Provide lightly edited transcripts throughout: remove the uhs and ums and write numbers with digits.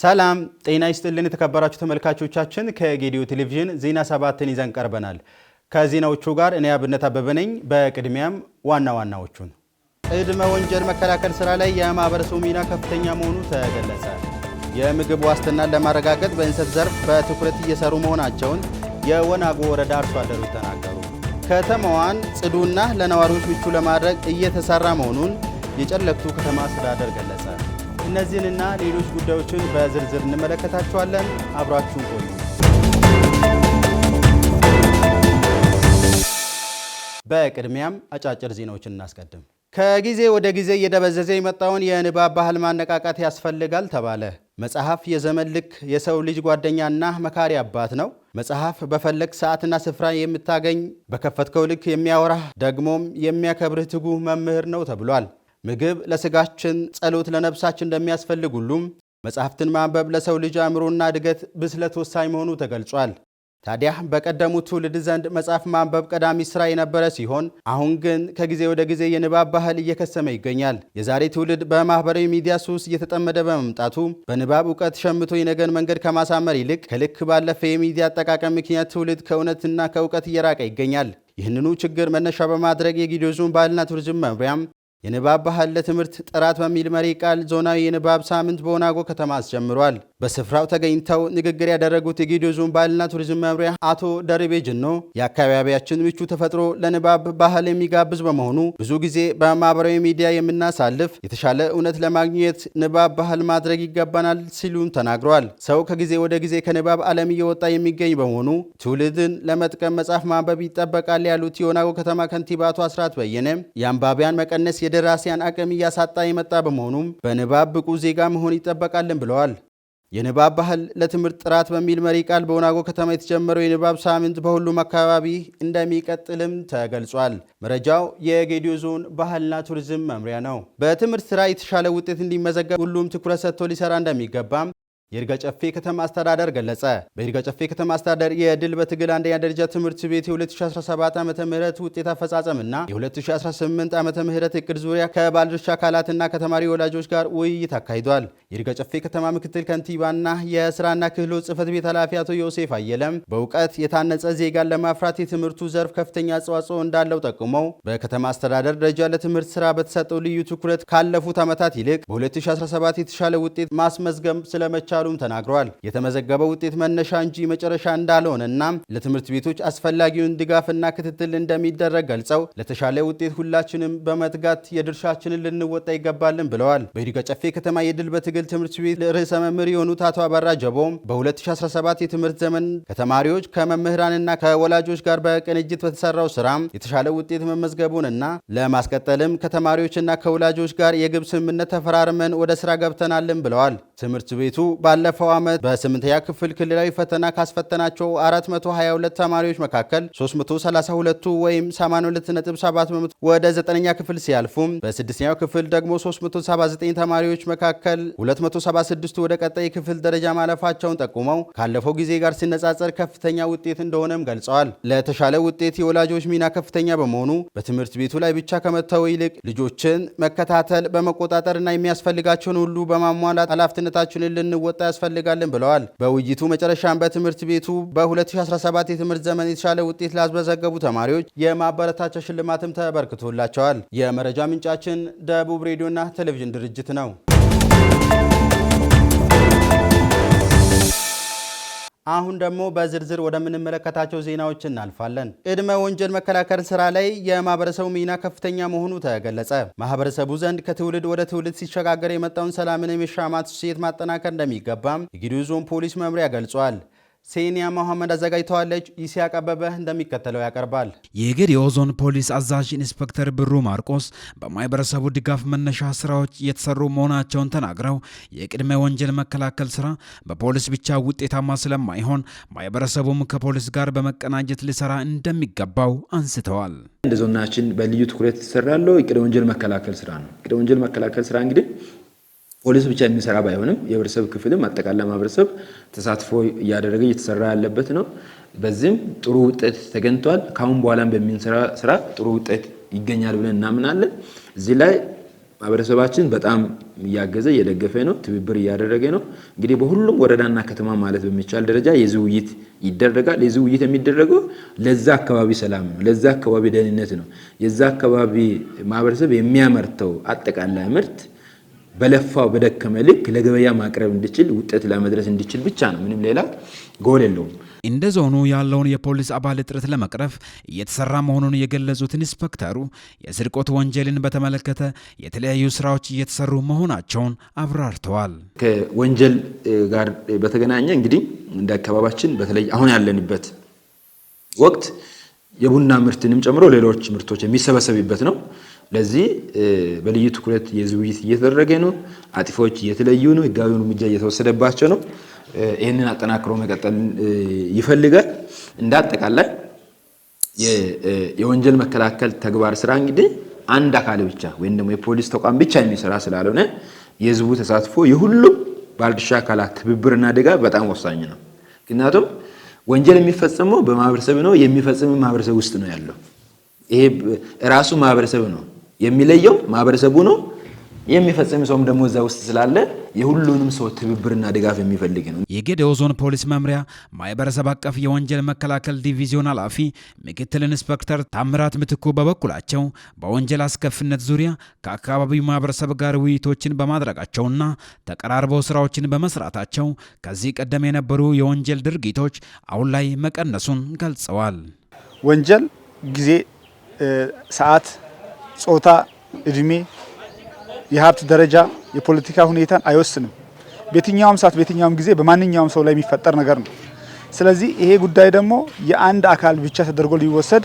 ሰላም ጤና ይስጥልን የተከበራችሁ ተመልካቾቻችን ከጌዲዮ ቴሌቪዥን ዜና 7ን ይዘን ቀርበናል። ከዜናዎቹ ጋር እኔ አብነት አበበ ነኝ። በቅድሚያም ዋናዎቹን ቅድመ ወንጀል መከላከል ስራ ላይ የማህበረሰቡ ሚና ከፍተኛ መሆኑ ተገለጸ። የምግብ ዋስትናን ለማረጋገጥ በእንሰት ዘርፍ በትኩረት እየሰሩ መሆናቸውን የወናጎ ወረዳ አርሶ አደሮች ተናገሩ። ከተማዋን ጽዱና ለነዋሪዎች ምቹ ለማድረግ እየተሰራ መሆኑን የጨለክቱ ከተማ አስተዳደር ገለጸ። እነዚህንና ሌሎች ጉዳዮችን በዝርዝር እንመለከታቸዋለን። አብራችሁን ቆዩ። በቅድሚያም አጫጭር ዜናዎችን እናስቀድም። ከጊዜ ወደ ጊዜ እየደበዘዘ የመጣውን የንባብ ባህል ማነቃቃት ያስፈልጋል ተባለ። መጽሐፍ የዘመን ልክ የሰው ልጅ ጓደኛና መካሪ አባት ነው። መጽሐፍ በፈለግ ሰዓትና ስፍራ የምታገኝ በከፈትከው ልክ የሚያወራህ ደግሞም የሚያከብርህ ትጉህ መምህር ነው ተብሏል። ምግብ ለስጋችን ጸሎት ለነፍሳችን እንደሚያስፈልግ ሁሉም መጽሐፍትን ማንበብ ለሰው ልጅ አእምሮና እድገት ብስለት ወሳኝ መሆኑ ተገልጿል። ታዲያ በቀደሙት ትውልድ ዘንድ መጽሐፍ ማንበብ ቀዳሚ ስራ የነበረ ሲሆን አሁን ግን ከጊዜ ወደ ጊዜ የንባብ ባህል እየከሰመ ይገኛል። የዛሬ ትውልድ በማህበራዊ ሚዲያ ሱስ እየተጠመደ በመምጣቱ በንባብ እውቀት ሸምቶ የነገን መንገድ ከማሳመር ይልቅ ከልክ ባለፈ የሚዲያ አጠቃቀም ምክንያት ትውልድ ከእውነትና ከእውቀት እየራቀ ይገኛል። ይህንኑ ችግር መነሻ በማድረግ የጌዲዮ ዞን ባህልና ቱሪዝም መምሪያም የንባብ ባህል ለትምህርት ጥራት በሚል መሪ ቃል ዞናዊ የንባብ ሳምንት በወናጎ ከተማ አስጀምሯል። በስፍራው ተገኝተው ንግግር ያደረጉት የጌዲዮ ዞን ባህልና ቱሪዝም መምሪያ አቶ ደርቤ ጅኖ የአካባቢያችን ምቹ ተፈጥሮ ለንባብ ባህል የሚጋብዝ በመሆኑ ብዙ ጊዜ በማህበራዊ ሚዲያ የምናሳልፍ የተሻለ እውነት ለማግኘት ንባብ ባህል ማድረግ ይገባናል ሲሉም ተናግረዋል። ሰው ከጊዜ ወደ ጊዜ ከንባብ ዓለም እየወጣ የሚገኝ በመሆኑ ትውልድን ለመጥቀም መጽሐፍ ማንበብ ይጠበቃል ያሉት የወናጎ ከተማ ከንቲባ አቶ አስራት በየነ የአንባቢያን መቀነስ የደራሲያን አቅም እያሳጣ የመጣ በመሆኑም በንባብ ብቁ ዜጋ መሆን ይጠበቃልን ብለዋል። የንባብ ባህል ለትምህርት ጥራት በሚል መሪ ቃል በወናጎ ከተማ የተጀመረው የንባብ ሳምንት በሁሉም አካባቢ እንደሚቀጥልም ተገልጿል። መረጃው የጌዲዮ ዞን ባህልና ቱሪዝም መምሪያ ነው። በትምህርት ስራ የተሻለ ውጤት እንዲመዘገብ ሁሉም ትኩረት ሰጥቶ ሊሰራ እንደሚገባም የይርጋ ጨፌ ከተማ አስተዳደር ገለጸ። በይርጋ ጨፌ ከተማ አስተዳደር የድል በትግል አንደኛ ደረጃ ትምህርት ቤት የ2017 ዓመተ ምህረት ውጤት አፈጻጸምና የ2018 ዓመተ ምህረት እቅድ ዙሪያ ከባለድርሻ አካላትና ከተማሪ ወላጆች ጋር ውይይት አካሂዷል። የይርጋ ጨፌ ከተማ ምክትል ከንቲባና የስራና ክህሎት ጽህፈት ቤት ኃላፊ አቶ ዮሴፍ አየለም በእውቀት የታነጸ ዜጋን ለማፍራት የትምህርቱ ዘርፍ ከፍተኛ አስተዋጽኦ እንዳለው ጠቁመው በከተማ አስተዳደር ደረጃ ለትምህርት ስራ በተሰጠው ልዩ ትኩረት ካለፉት ዓመታት ይልቅ በ2017 የተሻለ ውጤት ማስመዝገብ ስለመቻሉ ተናግረዋል። የተመዘገበው ውጤት መነሻ እንጂ መጨረሻ እንዳልሆነና ለትምህርት ቤቶች አስፈላጊውን ድጋፍና ክትትል እንደሚደረግ ገልጸው ለተሻለ ውጤት ሁላችንም በመትጋት የድርሻችንን ልንወጣ ይገባልን ብለዋል። በይርጋ ጨፌ ከተማ የድል በትግል ትምህርት ቤት ርዕሰ መምህር የሆኑት አቶ አበራ ጀቦም በ2017 የትምህርት ዘመን ከተማሪዎች ከመምህራንና ከወላጆች ጋር በቅንጅት በተሰራው ስራ የተሻለ ውጤት መመዝገቡንና ለማስቀጠልም ከተማሪዎችና ከወላጆች ጋር የግብ ስምምነት ተፈራርመን ወደ ስራ ገብተናልን ብለዋል። ትምህርት ቤቱ ባለፈው ዓመት በ8ኛ ክፍል ክልላዊ ፈተና ካስፈተናቸው 422 ተማሪዎች መካከል 332ቱ ወይም 82.7% ወደ 9ኛ ክፍል ሲያልፉም በ6ኛው ክፍል ደግሞ 379 ተማሪዎች መካከል 276ቱ ወደ ቀጣይ ክፍል ደረጃ ማለፋቸውን ጠቁመው ካለፈው ጊዜ ጋር ሲነጻጸር ከፍተኛ ውጤት እንደሆነም ገልጸዋል። ለተሻለ ውጤት የወላጆች ሚና ከፍተኛ በመሆኑ በትምህርት ቤቱ ላይ ብቻ ከመተው ይልቅ ልጆችን መከታተል በመቆጣጠርና የሚያስፈልጋቸውን ሁሉ በማሟላት ኃላፊነታችንን ልንወጣ ያስፈልጋልን ብለዋል። በውይይቱ መጨረሻም በትምህርት ቤቱ በ2017 የትምህርት ዘመን የተሻለ ውጤት ላስመዘገቡ ተማሪዎች የማበረታቻ ሽልማትም ተበርክቶላቸዋል። የመረጃ ምንጫችን ደቡብ ሬዲዮና ቴሌቪዥን ድርጅት ነው። አሁን ደግሞ በዝርዝር ወደምንመለከታቸው ዜናዎች እናልፋለን። ቅድመ ወንጀል መከላከል ስራ ላይ የማህበረሰቡ ሚና ከፍተኛ መሆኑ ተገለጸ። ማህበረሰቡ ዘንድ ከትውልድ ወደ ትውልድ ሲሸጋገር የመጣውን ሰላምን የመሻማት እሴት ማጠናከር እንደሚገባም የጌዲዮ ዞን ፖሊስ መምሪያ ገልጿል። ሴኒያ መሐመድ አዘጋጅተዋለች። ይስሐቅ አበበ እንደሚከተለው ያቀርባል። የጌዲዮ ዞን ፖሊስ አዛዥ ኢንስፔክተር ብሩ ማርቆስ በማህበረሰቡ ድጋፍ መነሻ ስራዎች እየተሰሩ መሆናቸውን ተናግረው የቅድመ ወንጀል መከላከል ስራ በፖሊስ ብቻ ውጤታማ ስለማይሆን ማህበረሰቡም ከፖሊስ ጋር በመቀናጀት ሊሰራ እንደሚገባው አንስተዋል። እንደ ዞናችን በልዩ ትኩረት ተሰራለው የቅድመ ወንጀል መከላከል ስራ ነው። ቅድመ ወንጀል መከላከል ስራ እንግዲህ ፖሊስ ብቻ የሚሰራ ባይሆንም የህብረተሰብ ክፍልም አጠቃላይ ማህበረሰብ ተሳትፎ እያደረገ እየተሰራ ያለበት ነው። በዚህም ጥሩ ውጤት ተገኝቷል። ካሁን በኋላም በሚንሰራ ስራ ጥሩ ውጤት ይገኛል ብለን እናምናለን። እዚህ ላይ ማህበረሰባችን በጣም ያገዘ የደገፈ ነው ትብብር ያደረገ ነው እንግዲህ በሁሉም ወረዳና ከተማ ማለት በሚቻል ደረጃ የዚህ ውይይት ይደረጋል የዚህ ውይይት የሚደረገው ለዛ አካባቢ ሰላም ነው ለዛ አካባቢ ደህንነት ነው የዛ አካባቢ ማህበረሰብ የሚያመርተው አጠቃላይ ምርት በለፋው በደከመ ልክ ለገበያ ማቅረብ እንዲችል ውጤት ለማድረስ እንዲችል ብቻ ነው ምንም ሌላ ጎል የለውም እንደ ዞኑ ያለውን የፖሊስ አባል እጥረት ለመቅረፍ እየተሰራ መሆኑን የገለጹት ኢንስፔክተሩ የስርቆት ወንጀልን በተመለከተ የተለያዩ ስራዎች እየተሰሩ መሆናቸውን አብራርተዋል ከወንጀል ጋር በተገናኘ እንግዲህ እንደ አካባቢያችን በተለይ አሁን ያለንበት ወቅት የቡና ምርትንም ጨምሮ ሌሎች ምርቶች የሚሰበሰብበት ነው ለዚህ በልዩ ትኩረት የዝውውት እየተደረገ ነው አጥፎች እየተለዩ ነው ህጋዊ እርምጃ እየተወሰደባቸው ነው ይሄንን አጠናክሮ መቀጠል ይፈልጋል እንደ አጠቃላይ የወንጀል መከላከል ተግባር ስራ እንግዲህ አንድ አካል ብቻ ወይም ደግሞ የፖሊስ ተቋም ብቻ የሚሰራ ስላልሆነ የህዝቡ ተሳትፎ የሁሉም ባለድርሻ አካላት ትብብርና ድጋፍ በጣም ወሳኝ ነው ምክንያቱም ወንጀል የሚፈጸመው በማህበረሰብ ነው የሚፈጸመው ማህበረሰብ ውስጥ ነው ያለው ይሄ ራሱ ማህበረሰብ ነው የሚለየው ማህበረሰቡ ነው የሚፈጸም ሰውም ደግሞ እዛ ውስጥ ስላለ የሁሉንም ሰው ትብብርና ድጋፍ የሚፈልግ ነው የጌዴኦ ዞን ፖሊስ መምሪያ ማህበረሰብ አቀፍ የወንጀል መከላከል ዲቪዥን ኃላፊ ምክትል ኢንስፔክተር ታምራት ምትኩ በበኩላቸው በወንጀል አስከፊነት ዙሪያ ከአካባቢው ማህበረሰብ ጋር ውይይቶችን በማድረጋቸውና ተቀራርበው ስራዎችን በመስራታቸው ከዚህ ቀደም የነበሩ የወንጀል ድርጊቶች አሁን ላይ መቀነሱን ገልጸዋል ወንጀል ጊዜ ሰዓት ጾታ እድሜ የሀብት ደረጃ የፖለቲካ ሁኔታን አይወስንም በየትኛውም ሰዓት በየትኛውም ጊዜ በማንኛውም ሰው ላይ የሚፈጠር ነገር ነው ስለዚህ ይሄ ጉዳይ ደግሞ የአንድ አካል ብቻ ተደርጎ ሊወሰድ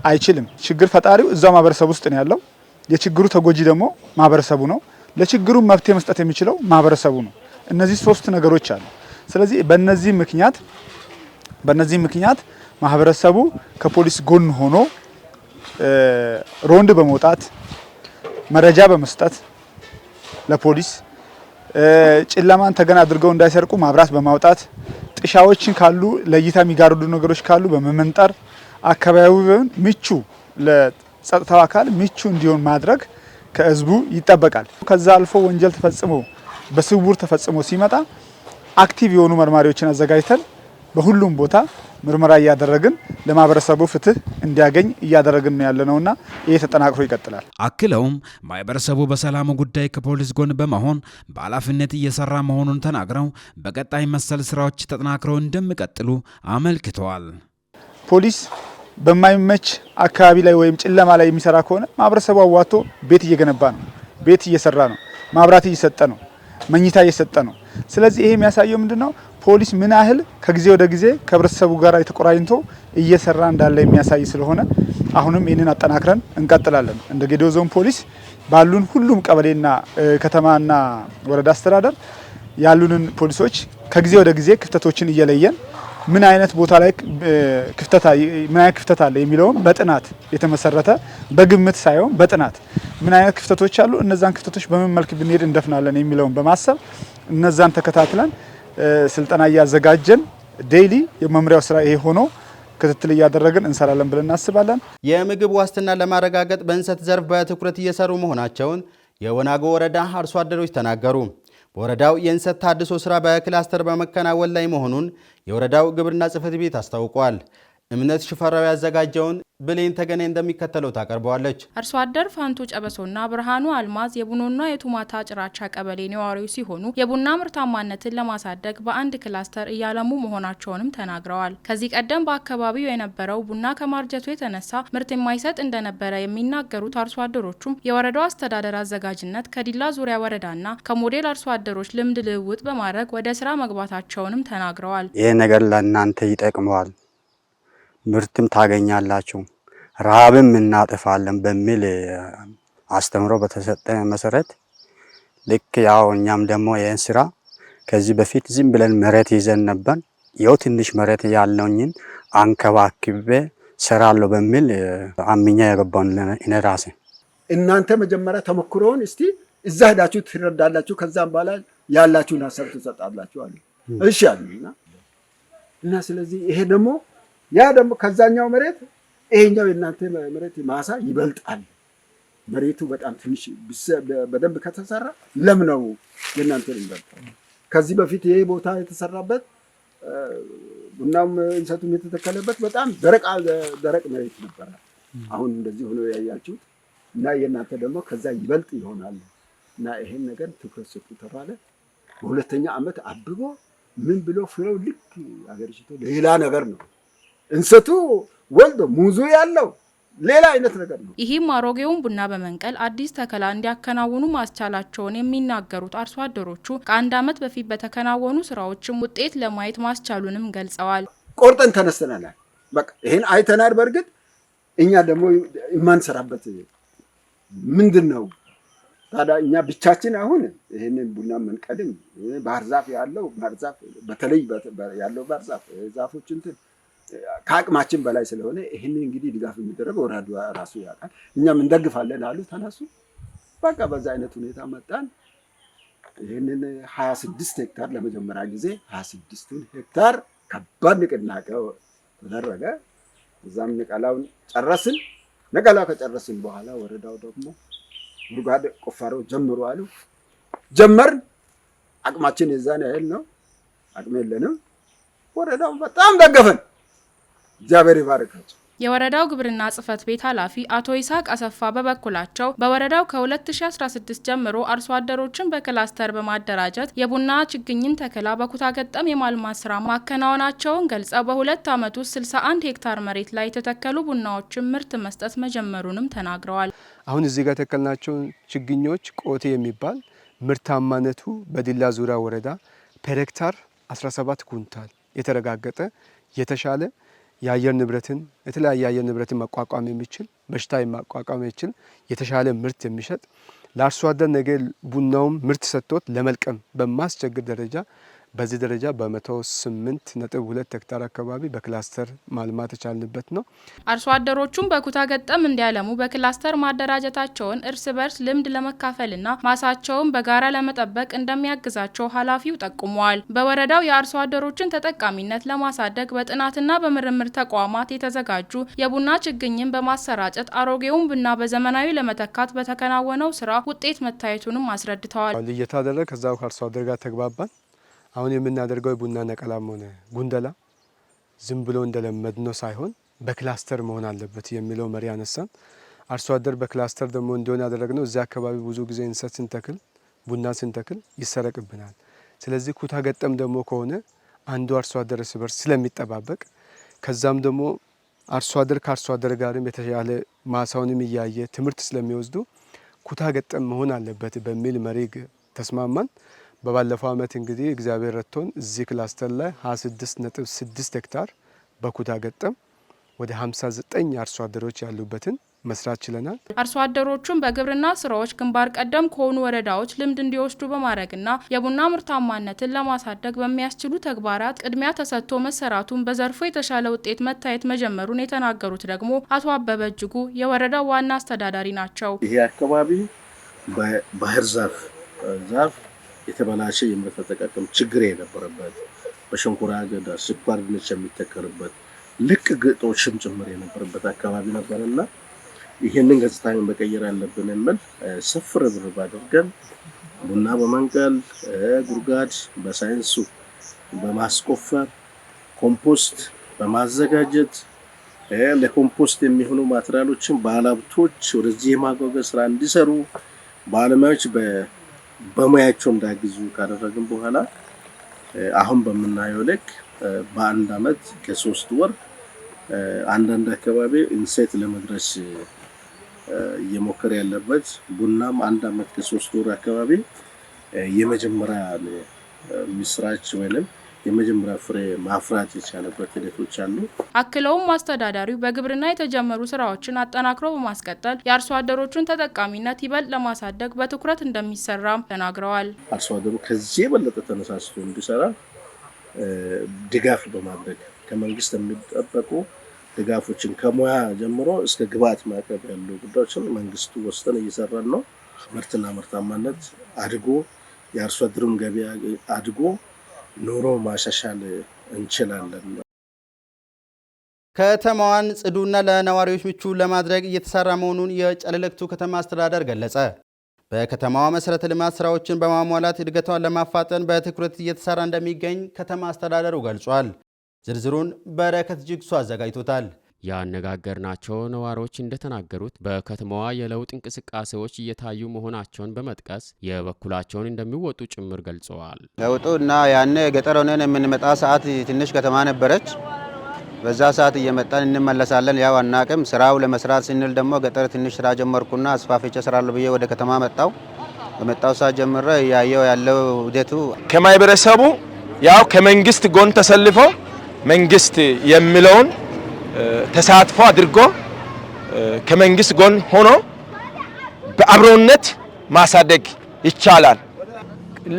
አይችልም ችግር ፈጣሪው እዛው ማህበረሰብ ውስጥ ነው ያለው የችግሩ ተጎጂ ደግሞ ማህበረሰቡ ነው ለችግሩ መፍትሄ መስጠት የሚችለው ማህበረሰቡ ነው እነዚህ ሶስት ነገሮች አሉ ስለዚህ በእነዚህ ምክንያት ማህበረሰቡ ከፖሊስ ጎን ሆኖ ሮንድ በመውጣት መረጃ በመስጠት ለፖሊስ ጭለማን ተገን አድርገው እንዳይሰርቁ ማብራት በማውጣት ጥሻዎችን ካሉ ለይታ የሚጋርዱ ነገሮች ካሉ በመመንጠር አካባቢውን ምቹ ለጸጥታው አካል ምቹ እንዲሆን ማድረግ ከህዝቡ ይጠበቃል ከዛ አልፎ ወንጀል ተፈጽሞ በስውር ተፈጽሞ ሲመጣ አክቲቭ የሆኑ መርማሪዎችን አዘጋጅተን በሁሉም ቦታ ምርመራ ያደረግን ለማህበረሰቡ ፍትህ እንዲያገኝ ያደረግን ያለነውና ይሄ ተጠናክሮ ይቀጥላል አክለውም ማህበረሰቡ በሰላሙ ጉዳይ ከፖሊስ ጎን በመሆን በኃላፊነት እየሰራ መሆኑን ተናግረው በቀጣይ መሰል ስራዎች ተጠናክረው እንደሚቀጥሉ አመልክተዋል ፖሊስ በማይመች አካባቢ ላይ ወይም ጨለማ ላይ የሚሰራ ከሆነ ማህበረሰቡ አዋቶ ቤት እየገነባ ነው ቤት እየሰራ ነው ማብራት እየሰጠ ነው መኝታ እየሰጠ ነው ስለዚህ ይሄ የሚያሳየው ምንድነው ፖሊስ ምን ያህል ከጊዜ ወደ ጊዜ ከህብረተሰቡ ጋር ተቆራኝቶ እየሰራ እንዳለ የሚያሳይ ስለሆነ አሁንም ይሄንን አጠናክረን እንቀጥላለን እንደ ጌዴኦ ዞን ፖሊስ ባሉን ሁሉም ቀበሌና ከተማና ወረዳ አስተዳደር ያሉንን ፖሊሶች ከጊዜ ወደ ጊዜ ክፍተቶችን እየለየን ምን አይነት ቦታ ላይ ክፍተት አለ የሚለውን በጥናት የተመሰረተ በግምት ሳይሆን በጥናት ምን አይነት ክፍተቶች አሉ እነዛን ክፍተቶች በምን መልክ ብንሄድ እንደፍናለን የሚለውን በማሰብ እነዛን ተከታትለን ስልጠና ያዘጋጀን ዴይሊ የመምሪያው ስራ ይሄ ሆኖ ክትትል ያደረግን እንሰራለን ብለን እናስባለን የምግብ ዋስትና ለማረጋገጥ በእንሰት ዘርፍ በትኩረት እየሰሩ መሆናቸውን የወናጎ ወረዳ አርሶ አደሮች ተናገሩ በወረዳው የእንሰት ታድሶ ስራ በክላስተር በመከናወን ላይ መሆኑን የወረዳው ግብርና ጽሕፈት ቤት አስታውቋል እምነት ሽፈራው ያዘጋጀውን ብሌን ተገኔ እንደሚከተለው ታቀርበዋለች አርሶ አደር ፋንቱ ጨበሶና ብርሃኑ አልማዝ የቡኖና የቱማታ ጭራቻ ቀበሌ ነዋሪዎች ሲሆኑ የቡና ምርታማነትን ለማሳደግ በአንድ ክላስተር እያለሙ መሆናቸውንም ተናግረዋል ከዚህ ቀደም በአካባቢው የነበረው ቡና ከማርጀቱ የተነሳ ምርት የማይሰጥ እንደነበረ የሚናገሩት አርሶ አደሮቹም የወረዳው አስተዳደር አዘጋጅነት ከዲላ ዙሪያ ወረዳና ከሞዴል አርሶ አደሮች ልምድ ልውውጥ በማድረግ ወደ ስራ መግባታቸውንም ተናግረዋል ይሄ ነገር ለእናንተ ይጠቅመዋል ምርትም ታገኛላችሁ ረሃብም እናጠፋለን በሚል አስተምሮ በተሰጠ መሰረት ልክ ያው እኛም ደግሞ ይሄን ስራ ከዚህ በፊት ዝም ብለን መሬት ይዘን ነበር ያው ትንሽ መሬት ያለውኝን አንከባክቤ ሰራለሁ በሚል አምኛ የገባን እኔ ራሴ እናንተ መጀመሪያ ተሞክሮን እስቲ እዛ ሄዳችሁ ትረዳላችሁ ከዛም በኋላ ያላችሁን ሐሳብ ትሰጣላችሁ አሉ እሺ አሉና እና ስለዚህ ይሄ ደግሞ ያ ደግሞ ከዛኛው መሬት ይሄኛው የናንተ መሬት ማሳ ይበልጣል መሬቱ በጣም ትንሽ በደንብ ከተሰራ ለም ነው የእናንተን ይበልጣል። ከዚህ በፊት ይሄ ቦታ የተሰራበት ቡናም እንሰቱም የተተከለበት በጣም ደረቅ መሬት ነበረ። አሁን እንደዚህ ሆኖ ያያችሁት እና የእናንተ ደግሞ ከዛ ይበልጥ ይሆናል እና ይሄን ነገር ትኩረት ስጡ ተባለ። በሁለተኛ ዓመት አብቦ ምን ብሎ ፍሬው ልክ አገርሽቶ ሌላ ነገር ነው። እንሰቱ ወልዶ ሙዙ ያለው ሌላ አይነት ነገር ነው። ይህም አሮጌውን ቡና በመንቀል አዲስ ተከላ እንዲያከናውኑ ማስቻላቸውን የሚናገሩት አርሶ አደሮቹ ከአንድ ዓመት በፊት በተከናወኑ ስራዎችም ውጤት ለማየት ማስቻሉንም ገልጸዋል። ቆርጠን ተነስተናል። በቃ ይሄን አይተናል። በእርግጥ እኛ ደግሞ የማንሰራበት ምንድን ነው ታዲያ? እኛ ብቻችን አሁን ይሄንን ቡና መንቀልም ባህር ዛፍ ያለው ባህር ዛፍ በተለይ ያለው ባህር ዛፍ ዛፎች እንትን ከአቅማችን በላይ ስለሆነ ይሄንን እንግዲህ ድጋፍ የሚደረገው ወራዱ ራሱ ያውቃል። እኛም እንደግፋለን አሉ ተነሱ። በቃ በዛ አይነት ሁኔታ መጣን። ይሄንን 26 ሄክታር ለመጀመሪያ ጊዜ 26 ሄክታር ከባድ ንቅናቄ ተደረገ። እዛም ንቀላውን ጨረስን። ነቀላው ከጨረስን በኋላ ወረዳው ደግሞ ጉድጓድ ቁፋሮ ጀምሩ አሉ። ጀመርን። አቅማችን የዛን ያህል ነው። አቅም የለንም። ወረዳው በጣም ደገፈን። እግዚአብሔር ይባርካቸው። የወረዳው ግብርና ጽሕፈት ቤት ኃላፊ አቶ ይስሐቅ አሰፋ በበኩላቸው በወረዳው ከ2016 ጀምሮ አርሶ አደሮችን በክላስተር በማደራጀት የቡና ችግኝን ተከላ በኩታ ገጠም የማልማት ስራ ማከናወናቸውን ገልጸው በሁለት ዓመት ውስጥ 61 ሄክታር መሬት ላይ የተተከሉ ቡናዎችን ምርት መስጠት መጀመሩንም ተናግረዋል። አሁን እዚህ ጋር የተከልናቸው ችግኞች ቆቴ የሚባል ምርታማነቱ በዲላ ዙሪያ ወረዳ ፐር ሄክታር 17 ኩንታል የተረጋገጠ የተሻለ የአየር ንብረትን የተለያየ የአየር ንብረትን መቋቋም የሚችል በሽታ መቋቋም የሚችል የተሻለ ምርት የሚሸጥ ለአርሶ አደር ነገ ቡናውም ምርት ሰጥቶት ለመልቀም በማስቸግር ደረጃ በዚህ ደረጃ በ108.2 ሄክታር አካባቢ በክላስተር ማልማት የቻልንበት ነው። አርሶ አደሮቹም በኩታ ገጠም እንዲያለሙ በክላስተር ማደራጀታቸውን እርስ በርስ ልምድ ለመካፈልና ማሳቸውን በጋራ ለመጠበቅ እንደሚያግዛቸው ኃላፊው ጠቁመዋል። በወረዳው የአርሶ አደሮችን ተጠቃሚነት ለማሳደግ በጥናትና በምርምር ተቋማት የተዘጋጁ የቡና ችግኝን በማሰራጨት አሮጌውን ቡና በዘመናዊ ለመተካት በተከናወነው ስራ ውጤት መታየቱንም አስረድተዋል። እየታደረ ከዛው ከአርሶ አደር ጋር ተግባባን። አሁን የምናደርገው የቡና ነቀላም ሆነ ጉንደላ ዝም ብሎ እንደለመድነው ሳይሆን በክላስተር መሆን አለበት የሚለው መሪ ያነሳን። አርሶ አደር በክላስተር ደግሞ እንዲሆን ያደረግነው እዚያ አካባቢ ብዙ ጊዜ እንሰት ስንተክል ቡና ስንተክል ይሰረቅብናል። ስለዚህ ኩታ ገጠም ደግሞ ከሆነ አንዱ አርሶ አደር እርስ በርስ ስለሚጠባበቅ ከዛም ደግሞ አርሶ አደር ከአርሶ አደር ጋርም የተሻለ ማሳውንም እያየ ትምህርት ስለሚወስዱ ኩታ ገጠም መሆን አለበት በሚል መሪ ተስማማን። በባለፈው ዓመት እንግዲህ እግዚአብሔር ረድቶን እዚህ ክላስተር ላይ 26.6 ሄክታር በኩታ ገጠም ወደ 59 አርሶ አደሮች ያሉበትን መስራት ችለናል። አርሶ አደሮቹም በግብርና ስራዎች ግንባር ቀደም ከሆኑ ወረዳዎች ልምድ እንዲወስዱ በማድረግና የቡና ምርታማነትን ለማሳደግ በሚያስችሉ ተግባራት ቅድሚያ ተሰጥቶ መሰራቱን በዘርፉ የተሻለ ውጤት መታየት መጀመሩን የተናገሩት ደግሞ አቶ አበበ እጅጉ የወረዳው ዋና አስተዳዳሪ ናቸው። ይሄ አካባቢ ባህር ዛፍ የተበላሸ የምርት አጠቃቀም ችግር የነበረበት በሸንኮራ አገዳ ስኳር ድንች የሚተከልበት ልቅ ግጦሽም ጭምር የነበረበት አካባቢ ነበርና ይሄንን ገጽታን መቀየር አለብን የሚል ሰፊ ርብርብ አድርገን ቡና በመንቀል ጉድጓድ በሳይንሱ በማስቆፈር ኮምፖስት በማዘጋጀት ለኮምፖስት የሚሆኑ ማቴሪያሎችን ባለሀብቶች ወደዚህ የማጓጓዝ ስራ እንዲሰሩ ባለሙያዎች በሙያቸው እንዳግዙ ካደረግን በኋላ አሁን በምናየው ልክ በአንድ አመት ከ3 ወር አንዳንድ አካባቢ ኢንሴት ለመድረስ እየሞከረ ያለበት ቡናም 1 አመት ከ3 ወር አካባቢ የመጀመሪያ ምስራች ወይንም የመጀመሪያ ፍሬ ማፍራት የቻለበት ሂደቶች አሉ። አክለውም አስተዳዳሪው በግብርና የተጀመሩ ስራዎችን አጠናክሮ በማስቀጠል የአርሶ አደሮቹን ተጠቃሚነት ይበልጥ ለማሳደግ በትኩረት እንደሚሰራም ተናግረዋል። አርሶ አደሩ ከዚህ የበለጠ ተነሳስቶ እንዲሰራ ድጋፍ በማድረግ ከመንግስት የሚጠበቁ ድጋፎችን ከሙያ ጀምሮ እስከ ግብዓት ማቅረብ ያሉ ጉዳዮችን መንግስቱ ወስደን እየሰራን ነው። ምርትና ምርታማነት አድጎ የአርሶ አደሩም ገበያ አድጎ ኑሮ ማሻሻል እንችላለን። ከተማዋን ጽዱና ለነዋሪዎች ምቹ ለማድረግ እየተሰራ መሆኑን የጨለለክቱ ከተማ አስተዳደር ገለጸ። በከተማዋ መሰረተ ልማት ስራዎችን በማሟላት እድገቷን ለማፋጠን በትኩረት እየተሰራ እንደሚገኝ ከተማ አስተዳደሩ ገልጿል። ዝርዝሩን በረከት ጅግሱ አዘጋጅቶታል። ያነጋገርናቸው ነዋሪዎች እንደተናገሩት በከተማዋ የለውጥ እንቅስቃሴዎች እየታዩ መሆናቸውን በመጥቀስ የበኩላቸውን እንደሚወጡ ጭምር ገልጸዋል። ለውጡና ያኔ ገጠር ሆነን የምንመጣ ሰዓት ትንሽ ከተማ ነበረች። በዛ ሰዓት እየመጣን እንመለሳለን። ያው አናቅም። ስራው ለመስራት ስንል ደግሞ ገጠር ትንሽ ስራ ጀመርኩና አስፋፍቼ እሰራለሁ ብዬ ወደ ከተማ መጣው። በመጣው ሰዓት ጀምሮ ያየው ያለው ሂደቱ ከማህበረሰቡ ያው ከመንግስት ጎን ተሰልፎ መንግስት የሚለውን ተሳትፎ አድርጎ ከመንግስት ጎን ሆኖ በአብሮነት ማሳደግ ይቻላል።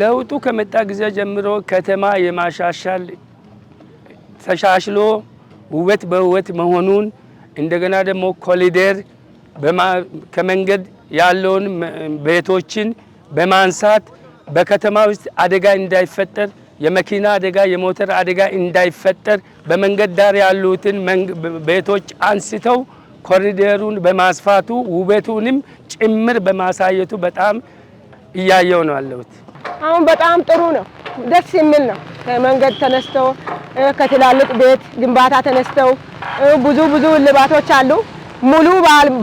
ለውጡ ከመጣ ጊዜ ጀምሮ ከተማ የማሻሻል ተሻሽሎ ውበት በውበት መሆኑን እንደገና ደግሞ ኮሪደር ከመንገድ ያለውን ቤቶችን በማንሳት በከተማ ውስጥ አደጋ እንዳይፈጠር የመኪና አደጋ የሞተር አደጋ እንዳይፈጠር በመንገድ ዳር ያሉትን ቤቶች አንስተው ኮሪደሩን በማስፋቱ ውበቱንም ጭምር በማሳየቱ በጣም እያየው ነው ያለሁት። አሁን በጣም ጥሩ ነው፣ ደስ የሚል ነው። ከመንገድ ተነስተው ከትላልቅ ቤት ግንባታ ተነስተው ብዙ ልባቶች አሉ። ሙሉ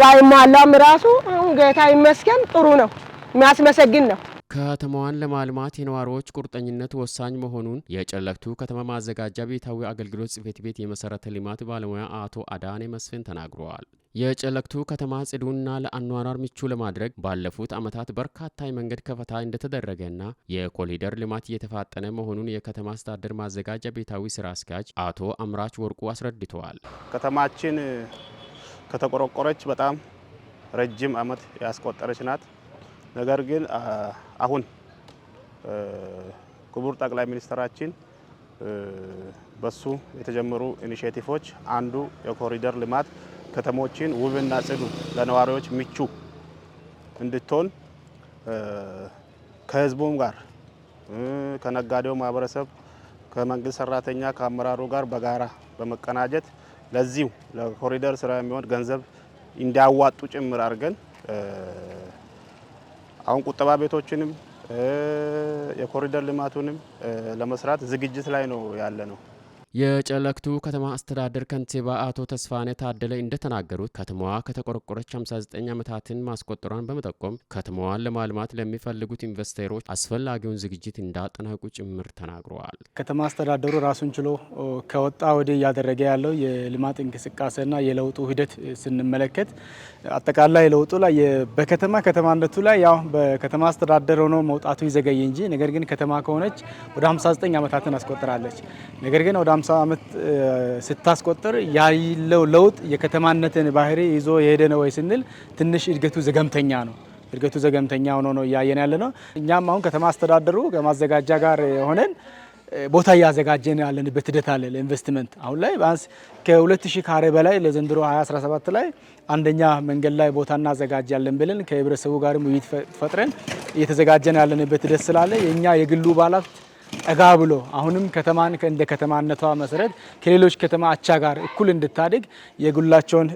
ባይሟላም ራሱ አሁን ጌታ ይመስገን ጥሩ ነው፣ የሚያስመሰግን ነው። ከተማዋን ለማልማት የነዋሪዎች ቁርጠኝነት ወሳኝ መሆኑን የጨለክቱ ከተማ ማዘጋጃ ቤታዊ አገልግሎት ጽሕፈት ቤት የመሰረተ ልማት ባለሙያ አቶ አዳኔ መስፍን ተናግረዋል። የጨለክቱ ከተማ ጽዱና ለአኗኗር ምቹ ለማድረግ ባለፉት ዓመታት በርካታ የመንገድ ከፈታ እንደተደረገና የኮሪደር ልማት እየተፋጠነ መሆኑን የከተማ አስተዳደር ማዘጋጃ ቤታዊ ስራ አስኪያጅ አቶ አምራች ወርቁ አስረድተዋል። ከተማችን ከተቆረቆረች በጣም ረጅም ዓመት ያስቆጠረች ናት። ነገር ግን አሁን ክቡር ጠቅላይ ሚኒስትራችን በሱ የተጀመሩ ኢኒሼቲቮች አንዱ የኮሪደር ልማት ከተሞችን ውብና ጽዱ ለነዋሪዎች ምቹ እንድትሆን ከህዝቡም ጋር ከነጋዴው ማህበረሰብ ከመንግስት ሰራተኛ ከአመራሩ ጋር በጋራ በመቀናጀት ለዚሁ ለኮሪደር ስራ የሚሆን ገንዘብ እንዲያዋጡ ጭምር አድርገን አሁን ቁጠባ ቤቶችንም የኮሪደር ልማቱንም ለመስራት ዝግጅት ላይ ነው ያለ ነው። የጨለክቱ ከተማ አስተዳደር ከንቲባ አቶ ተስፋኔ ታደለ እንደተናገሩት ከተማዋ ከተቆረቆረች 59 ዓመታትን ማስቆጠሯን በመጠቆም ከተማዋን ለማልማት ለሚፈልጉት ኢንቨስተሮች አስፈላጊውን ዝግጅት እንዳጠናቁ ጭምር ተናግረዋል። ከተማ አስተዳደሩ ራሱን ችሎ ከወጣ ወዲህ እያደረገ ያለው የልማት እንቅስቃሴና የለውጡ ሂደት ስንመለከት አጠቃላይ ለውጡ ላይ ከተማነቱ ላይ ያው በከተማ አስተዳደር ሆኖ መውጣቱ ይዘገይ እንጂ ነገር ግን ከተማ ከሆነች ወደ 59 ዓመታትን አስቆጥራለች። ነገር ግን ወደ 50 ዓመት ስታስቆጥር ያለው ለውጥ የከተማነትን ባህሪ ይዞ የሄደ ነው ወይ ስንል ትንሽ እድገቱ ዘገምተኛ ነው። እድገቱ ዘገምተኛ ሆኖ ነው እያየን ያለ ነው። እኛም አሁን ከተማ አስተዳደሩ ከማዘጋጃ ጋር ሆነን ቦታ እያዘጋጀን ያለንበት ሂደት አለ። ለኢንቨስትመንት አሁን ላይ ባንስ ከ2000 ካሬ በላይ ለዘንድሮ 2017 ላይ አንደኛ መንገድ ላይ ቦታ እናዘጋጃለን ብለን ከህብረተሰቡ ጋርም ውይይት ፈጥረን እየተዘጋጀን ያለንበት ሂደት ስላለ የኛ የግሉ ባለሀብት ጠጋ ብሎ አሁንም ከተማን እንደ ከተማነቷ መሰረት ከሌሎች ከተማ አቻ ጋር እኩል እንድታድግ የግላቸውን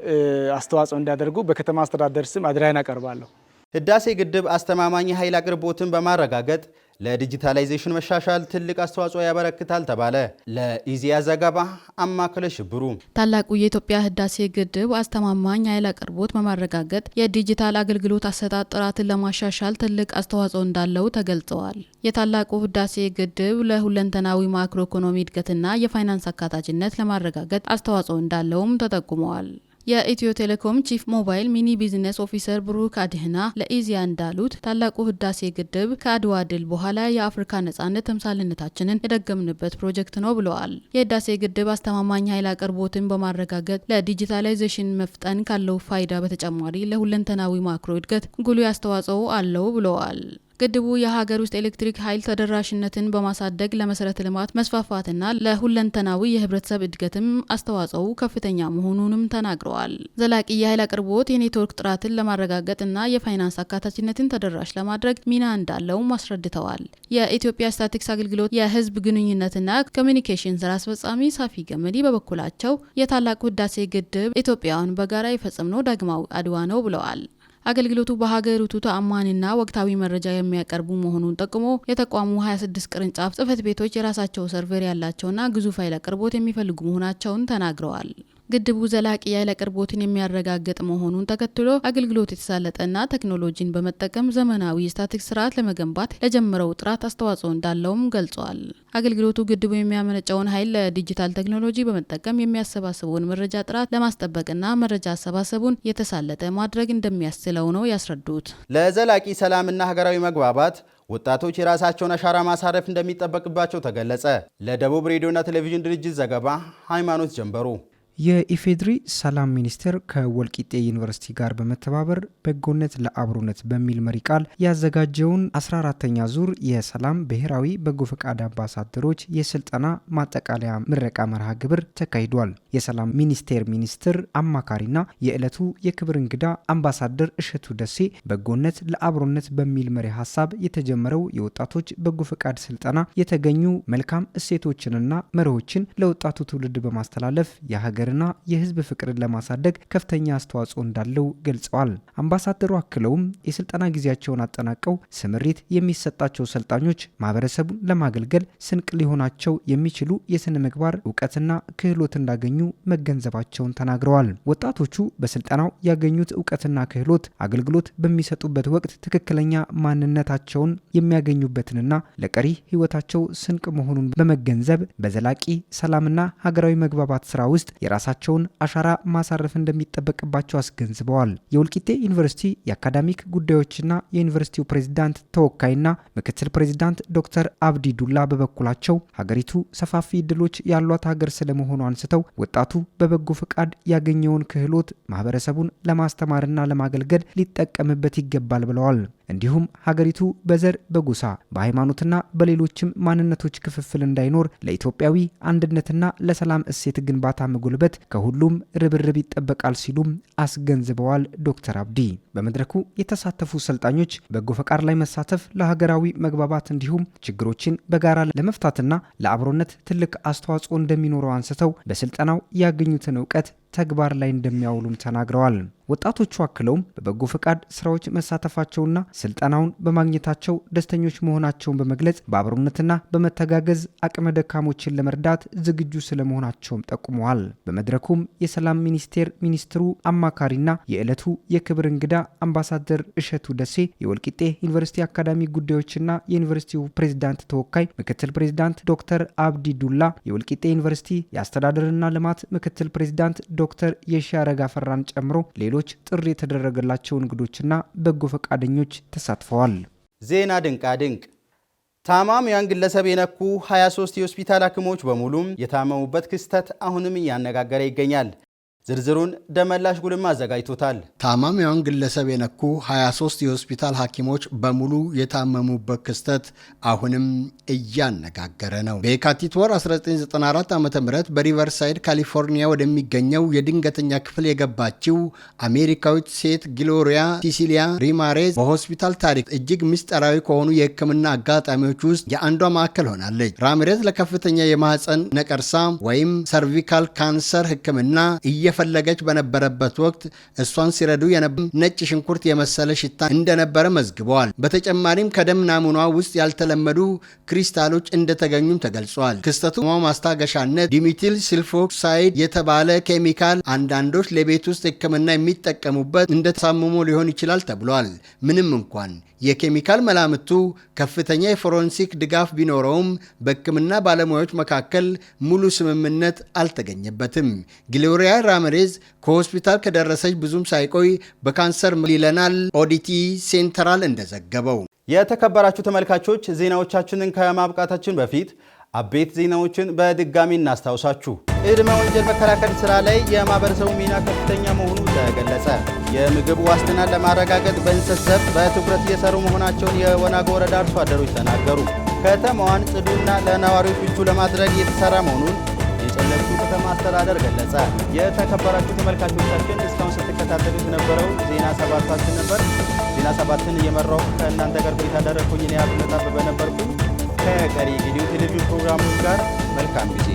አስተዋጽኦ እንዲያደርጉ በከተማ አስተዳደር ስም አድራይን አቀርባለሁ። ህዳሴ ግድብ አስተማማኝ ኃይል አቅርቦትን በማረጋገጥ ለዲጂታላይዜሽን መሻሻል ትልቅ አስተዋጽኦ ያበረክታል ተባለ። ለኢዜአ ዘገባ አማከለ ሽብሩ። ታላቁ የኢትዮጵያ ህዳሴ ግድብ አስተማማኝ ኃይል አቅርቦት በማረጋገጥ የዲጂታል አገልግሎት አሰጣጥ ጥራትን ለማሻሻል ትልቅ አስተዋጽኦ እንዳለው ተገልጸዋል። የታላቁ ህዳሴ ግድብ ለሁለንተናዊ ማክሮ ኢኮኖሚ እድገትና የፋይናንስ አካታችነት ለማረጋገጥ አስተዋጽኦ እንዳለውም ተጠቁመዋል። የኢትዮ ቴሌኮም ቺፍ ሞባይል ሚኒ ቢዝነስ ኦፊሰር ብሩክ አድህና ለኢዜአ እንዳሉት ታላቁ ህዳሴ ግድብ ከአድዋ ድል በኋላ የአፍሪካ ነጻነት ተምሳሌነታችንን የደገምንበት ፕሮጀክት ነው ብለዋል። የህዳሴ ግድብ አስተማማኝ ኃይል አቅርቦትን በማረጋገጥ ለዲጂታላይዜሽን መፍጠን ካለው ፋይዳ በተጨማሪ ለሁለንተናዊ ማክሮ እድገት ጉልህ አስተዋጽኦ አለው ብለዋል። ግድቡ የሀገር ውስጥ ኤሌክትሪክ ኃይል ተደራሽነትን በማሳደግ ለመሰረተ ልማት መስፋፋትና ለሁለንተናዊ የህብረተሰብ እድገትም አስተዋጽኦ ከፍተኛ መሆኑንም ተናግረዋል። ዘላቂ የኃይል አቅርቦት የኔትወርክ ጥራትን ለማረጋገጥና የፋይናንስ አካታችነትን ተደራሽ ለማድረግ ሚና እንዳለው አስረድተዋል። የኢትዮጵያ ስታቲስቲክስ አገልግሎት የህዝብ ግንኙነትና ኮሚኒኬሽን ስራ አስፈጻሚ ሳፊ ገመዲ በበኩላቸው የታላቁ ህዳሴ ግድብ ኢትዮጵያውያን በጋራ የፈጸምነው ዳግማዊ አድዋ ነው ብለዋል። አገልግሎቱ በሀገሪቱ ተአማኒና ወቅታዊ መረጃ የሚያቀርቡ መሆኑን ጠቁሞ የተቋሙ 26 ቅርንጫፍ ጽህፈት ቤቶች የራሳቸው ሰርቨር ያላቸውና ግዙፍ ኃይል አቅርቦት የሚፈልጉ መሆናቸውን ተናግረዋል። ግድቡ ዘላቂ የኃይል አቅርቦትን የሚያረጋግጥ መሆኑን ተከትሎ አገልግሎት የተሳለጠና ቴክኖሎጂን በመጠቀም ዘመናዊ የስታቲክስ ስርዓት ለመገንባት ለጀመረው ጥራት አስተዋጽኦ እንዳለውም ገልጿል። አገልግሎቱ ግድቡ የሚያመነጨውን ኃይል ለዲጂታል ቴክኖሎጂ በመጠቀም የሚያሰባስበውን መረጃ ጥራት ለማስጠበቅና መረጃ አሰባሰቡን የተሳለጠ ማድረግ እንደሚያስችለው ነው ያስረዱት። ለዘላቂ ሰላምና ሀገራዊ መግባባት ወጣቶች የራሳቸውን አሻራ ማሳረፍ እንደሚጠበቅባቸው ተገለጸ። ለደቡብ ሬዲዮና ቴሌቪዥን ድርጅት ዘገባ ሃይማኖት ጀንበሩ። የኢፌድሪ ሰላም ሚኒስቴር ከወልቂጤ ዩኒቨርሲቲ ጋር በመተባበር በጎነት ለአብሮነት በሚል መሪ ቃል ያዘጋጀውን 14ኛ ዙር የሰላም ብሔራዊ በጎ ፈቃድ አምባሳደሮች የስልጠና ማጠቃለያ ምረቃ መርሃ ግብር ተካሂዷል። የሰላም ሚኒስቴር ሚኒስትር አማካሪና የዕለቱ የክብር እንግዳ አምባሳደር እሸቱ ደሴ በጎነት ለአብሮነት በሚል መሪ ሀሳብ የተጀመረው የወጣቶች በጎ ፈቃድ ስልጠና የተገኙ መልካም እሴቶችንና መርሆችን ለወጣቱ ትውልድ በማስተላለፍ የሀገርና የሕዝብ ፍቅርን ለማሳደግ ከፍተኛ አስተዋጽኦ እንዳለው ገልጸዋል። አምባሳደሩ አክለውም የስልጠና ጊዜያቸውን አጠናቀው ስምሪት የሚሰጣቸው ሰልጣኞች ማህበረሰቡን ለማገልገል ስንቅ ሊሆናቸው የሚችሉ የስነ ምግባር እውቀትና ክህሎት እንዳገኙ መገንዘባቸውን ተናግረዋል። ወጣቶቹ በስልጠናው ያገኙት እውቀትና ክህሎት አገልግሎት በሚሰጡበት ወቅት ትክክለኛ ማንነታቸውን የሚያገኙበትንና ለቀሪ ህይወታቸው ስንቅ መሆኑን በመገንዘብ በዘላቂ ሰላምና ሀገራዊ መግባባት ስራ ውስጥ የራሳቸውን አሻራ ማሳረፍ እንደሚጠበቅባቸው አስገንዝበዋል። የወልቂጤ ዩኒቨርሲቲ የአካዳሚክ ጉዳዮችና የዩኒቨርሲቲው ፕሬዝዳንት ተወካይና ምክትል ፕሬዝዳንት ዶክተር አብዲ ዱላ በበኩላቸው ሀገሪቱ ሰፋፊ እድሎች ያሏት ሀገር ስለመሆኑ አንስተው ወጣቱ በበጎ ፈቃድ ያገኘውን ክህሎት ማህበረሰቡን ለማስተማርና ለማገልገል ሊጠቀምበት ይገባል ብለዋል። እንዲሁም ሀገሪቱ በዘር፣ በጎሳ፣ በሃይማኖትና በሌሎችም ማንነቶች ክፍፍል እንዳይኖር ለኢትዮጵያዊ አንድነትና ለሰላም እሴት ግንባታ መጎልበት ከሁሉም ርብርብ ይጠበቃል ሲሉም አስገንዝበዋል። ዶክተር አብዲ በመድረኩ የተሳተፉ ሰልጣኞች በጎ ፈቃድ ላይ መሳተፍ ለሀገራዊ መግባባት እንዲሁም ችግሮችን በጋራ ለመፍታትና ለአብሮነት ትልቅ አስተዋጽኦ እንደሚኖረው አንስተው በስልጠናው ያገኙትን እውቀት ተግባር ላይ እንደሚያውሉም ተናግረዋል። ወጣቶቹ አክለውም በበጎ ፈቃድ ስራዎች መሳተፋቸውና ስልጠናውን በማግኘታቸው ደስተኞች መሆናቸውን በመግለጽ በአብሮነትና በመተጋገዝ አቅመ ደካሞችን ለመርዳት ዝግጁ ስለመሆናቸውም ጠቁመዋል። በመድረኩም የሰላም ሚኒስቴር ሚኒስትሩ አማካሪና የዕለቱ የክብር እንግዳ አምባሳደር እሸቱ ደሴ፣ የወልቂጤ ዩኒቨርሲቲ አካዳሚ ጉዳዮችና የዩኒቨርሲቲው ፕሬዝዳንት ተወካይ ምክትል ፕሬዝዳንት ዶክተር አብዲ ዱላ፣ የወልቂጤ ዩኒቨርሲቲ የአስተዳደርና ልማት ምክትል ፕሬዝዳንት ዶክተር የሺያረጋ ፈራን ጨምሮ ሌሎች ጥሪ የተደረገላቸው እንግዶችና በጎ ፈቃደኞች ተሳትፈዋል። ዜና ድንቃ ድንቅ። ታማሚያን ግለሰብ የነኩ 23 የሆስፒታል ሐኪሞች በሙሉም የታመሙበት ክስተት አሁንም እያነጋገረ ይገኛል። ዝርዝሩን ደመላሽ ጉልማ አዘጋጅቶታል። ታማሚያን ግለሰብ የነኩ 23 የሆስፒታል ሐኪሞች በሙሉ የታመሙበት ክስተት አሁንም እያነጋገረ ነው። በየካቲት ወር 1994 ዓ.ም በሪቨርሳይድ ካሊፎርኒያ ወደሚገኘው የድንገተኛ ክፍል የገባችው አሜሪካዊት ሴት ግሎሪያ ሲሲሊያ ሪማሬዝ በሆስፒታል ታሪክ እጅግ ምስጢራዊ ከሆኑ የሕክምና አጋጣሚዎች ውስጥ የአንዷ ማዕከል ሆናለች። ራሚሬዝ ለከፍተኛ የማህፀን ነቀርሳ ወይም ሰርቪካል ካንሰር ሕክምና እየፈለገች በነበረበት ወቅት እሷን ሲረዱ ነጭ ሽንኩርት የመሰለ ሽታ እንደነበረ መዝግበዋል። በተጨማሪም ከደም ናሙኗ ውስጥ ያልተለመዱ ክሪስታሎች እንደተገኙም ተገልጿል። ክስተቱ ማስታገሻነት ዲሜቲል ሲልፎክሳይድ የተባለ ኬሚካል አንዳንዶች ለቤት ውስጥ ሕክምና የሚጠቀሙበት እንደተሳምሞ ሊሆን ይችላል ተብሏል። ምንም እንኳን የኬሚካል መላምቱ ከፍተኛ የፎረንሲክ ድጋፍ ቢኖረውም በሕክምና ባለሙያዎች መካከል ሙሉ ስምምነት አልተገኘበትም። ግሎሪያ ራሚሬዝ ከሆስፒታል ከደረሰች ብዙም ሳይቆይ በካንሰር ይለናል ኦዲቲ ሴንትራል እንደዘገበው። የተከበራችሁ ተመልካቾች ዜናዎቻችንን ከማብቃታችን በፊት አቤት ዜናዎችን በድጋሚ እናስታውሳችሁ። ቅድመ ወንጀል መከላከል ስራ ላይ የማህበረሰቡ ሚና ከፍተኛ መሆኑ ተገለጸ። የምግብ ዋስትናን ለማረጋገጥ በእንሰት ዘርፍ በትኩረት እየሰሩ መሆናቸውን የወናጎ ወረዳ አርሶ አደሮች ተናገሩ። ከተማዋን ጽዱና ለነዋሪዎች ምቹ ለማድረግ እየተሰራ መሆኑን የጨለምቱ ከተማ አስተዳደር ገለጸ። የተከበራችሁ ተመልካቾቻችን እስካሁን ስትከታተሉት የነበረው ዜና ሰባታችን ነበር። ዜና ሰባትን እየመራው ከእናንተ ጋር ቆይታ ያደረኩኝ እኔ አብነት አበበ ነበርኩኝ። ከቀሪ ቪዲዮ ቴሌቪዥን ፕሮግራሞች ጋር መልካም ጊዜ